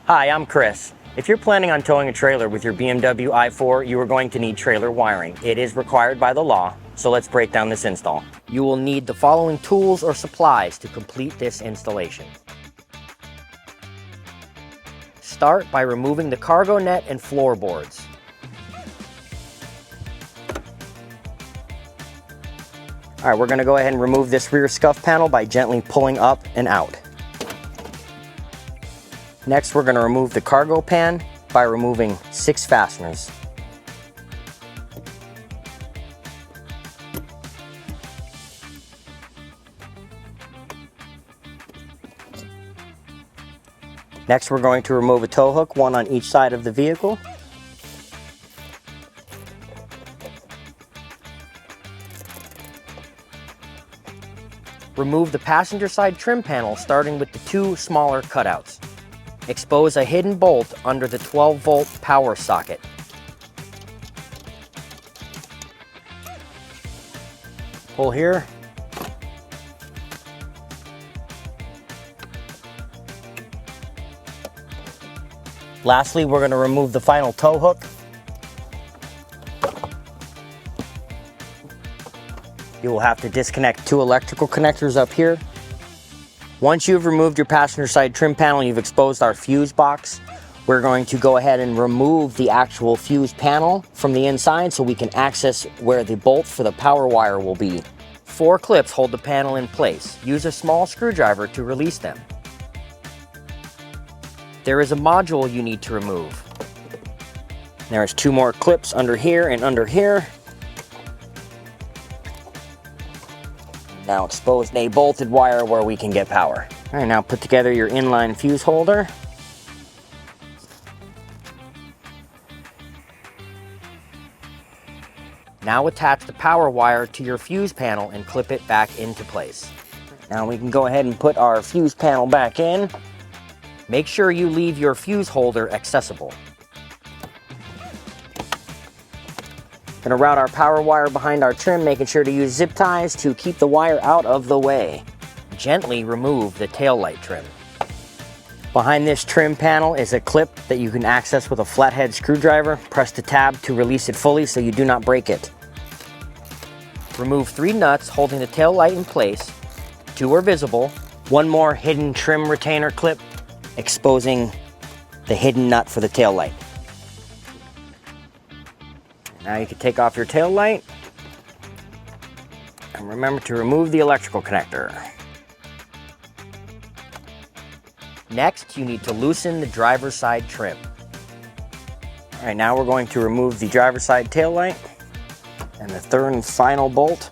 Hi, I'm Chris. If you're planning on towing a trailer with your BMW i4, you are going to need trailer wiring. It is required by the law, so let's break down this install. You will need the following tools or supplies to complete this installation. Start by removing the cargo net and floorboards. All right, we're going to go ahead and remove this rear scuff panel by gently pulling up and out. Next, we're going to remove the cargo pan by removing 6 fasteners. Next, we're going to remove a tow hook, one on each side of the vehicle. Remove the passenger side trim panel, starting with the 2 smaller cutouts. Expose a hidden bolt under the 12-volt power socket. Pull here. Lastly, we're going to remove the final tow hook. You will have to disconnect 2 electrical connectors up here. Once you've removed your passenger side trim panel, you've exposed our fuse box. We're going to go ahead and remove the actual fuse panel from the inside so we can access where the bolt for the power wire will be. 4 clips hold the panel in place. Use a small screwdriver to release them. There is a module you need to remove. There's 2 more clips under here and under here. Now expose a bolted wire where we can get power. All right, now put together your inline fuse holder. Now attach the power wire to your fuse panel and clip it back into place. Now we can go ahead and put our fuse panel back in. Make sure you leave your fuse holder accessible. Gonna route our power wire behind our trim, making sure to use zip ties to keep the wire out of the way. Gently remove the tail light trim. Behind this trim panel is a clip that you can access with a flathead screwdriver. Press the tab to release it fully so you do not break it. Remove 3 nuts holding the tail light in place. 2 are visible. 1 more hidden trim retainer clip, exposing the hidden nut for the tail light. Now you can take off your tail light, and remember to remove the electrical connector. Next, you need to loosen the driver's side trim. All right, now we're going to remove the driver's side tail light and the 3rd and final bolt.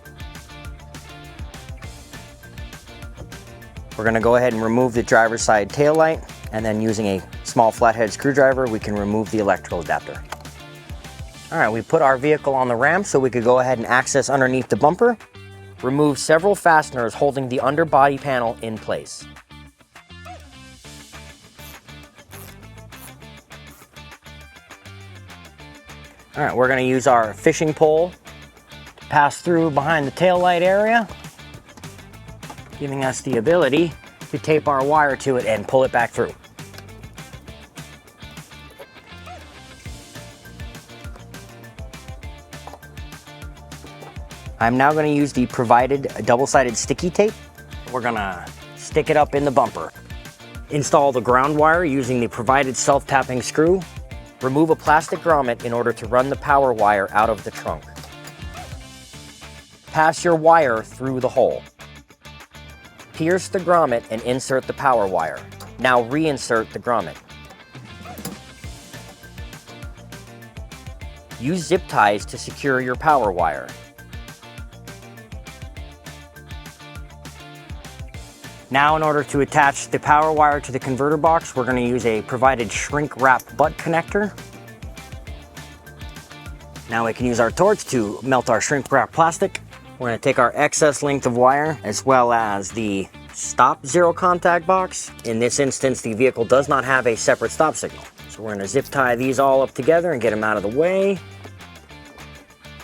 We're going to go ahead and remove the driver's side tail light, and then using a small flathead screwdriver, we can remove the electrical adapter. All right, we put our vehicle on the ramp so we could go ahead and access underneath the bumper. Remove several fasteners holding the underbody panel in place. All right, we're going to use our fishing pole to pass through behind the tail light area, giving us the ability to tape our wire to it and pull it back through. I'm now going to use the provided double-sided sticky tape. We're going to stick it up in the bumper. Install the ground wire using the provided self-tapping screw. Remove a plastic grommet in order to run the power wire out of the trunk. Pass your wire through the hole. Pierce the grommet and insert the power wire. Now reinsert the grommet. Use zip ties to secure your power wire. Now, in order to attach the power wire to the converter box, we're going to use a provided shrink wrap butt connector. Now we can use our torch to melt our shrink wrap plastic. We're going to take our excess length of wire as well as the stop zero contact box. In this instance, the vehicle does not have a separate stop signal. So we're going to zip tie these all up together and get them out of the way.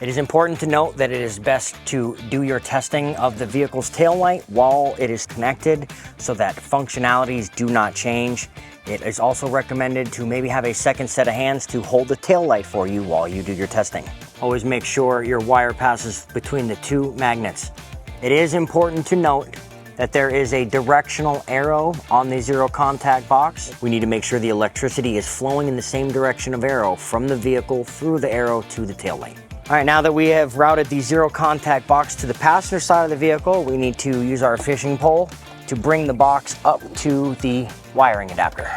It is important to note that it is best to do your testing of the vehicle's taillight while it is connected so that functionalities do not change. It is also recommended to maybe have a second set of hands to hold the taillight for you while you do your testing. Always make sure your wire passes between the two magnets. It is important to note that there is a directional arrow on the zero contact box. We need to make sure the electricity is flowing in the same direction of arrow from the vehicle through the arrow to the taillight. All right, now that we have routed the zero contact box to the passenger side of the vehicle, we need to use our fishing pole to bring the box up to the wiring adapter.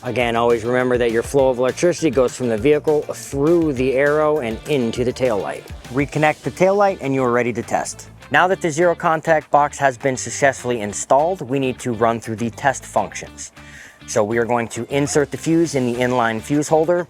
Again, always remember that your flow of electricity goes from the vehicle through the arrow and into the taillight. Reconnect the taillight and you are ready to test. Now that the zero contact box has been successfully installed, we need to run through the test functions. So we are going to insert the fuse in the inline fuse holder.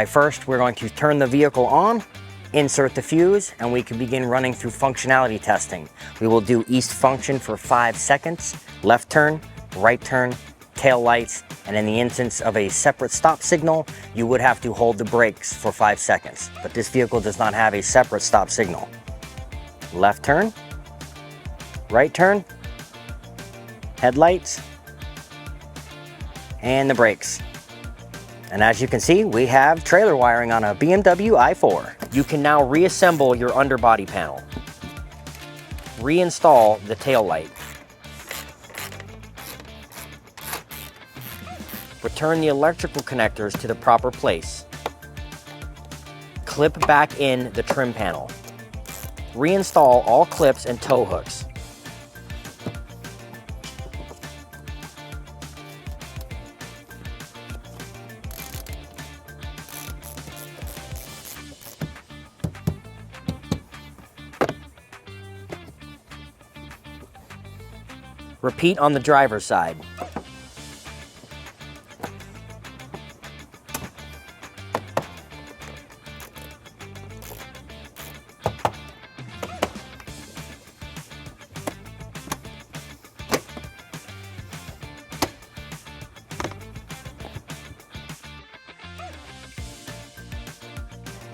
First, we're going to turn the vehicle on, insert the fuse, and we can begin running through functionality testing. We will do east function for 5 seconds, left turn, right turn, tail lights, and in the instance of a separate stop signal, you would have to hold the brakes for 5 seconds. But this vehicle does not have a separate stop signal. Left turn, right turn, headlights, and the brakes. And as you can see, we have trailer wiring on a BMW i4. You can now reassemble your underbody panel. Reinstall the tail light. Return the electrical connectors to the proper place. Clip back in the trim panel. Reinstall all clips and tow hooks. Repeat on the driver's side.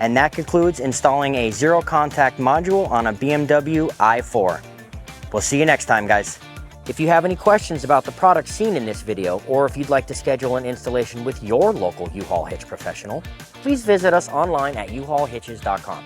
And that concludes installing a zero contact module on a BMW i4. We'll see you next time, guys. If you have any questions about the product seen in this video, or if you'd like to schedule an installation with your local U-Haul hitch professional, please visit us online at uhaulhitches.com.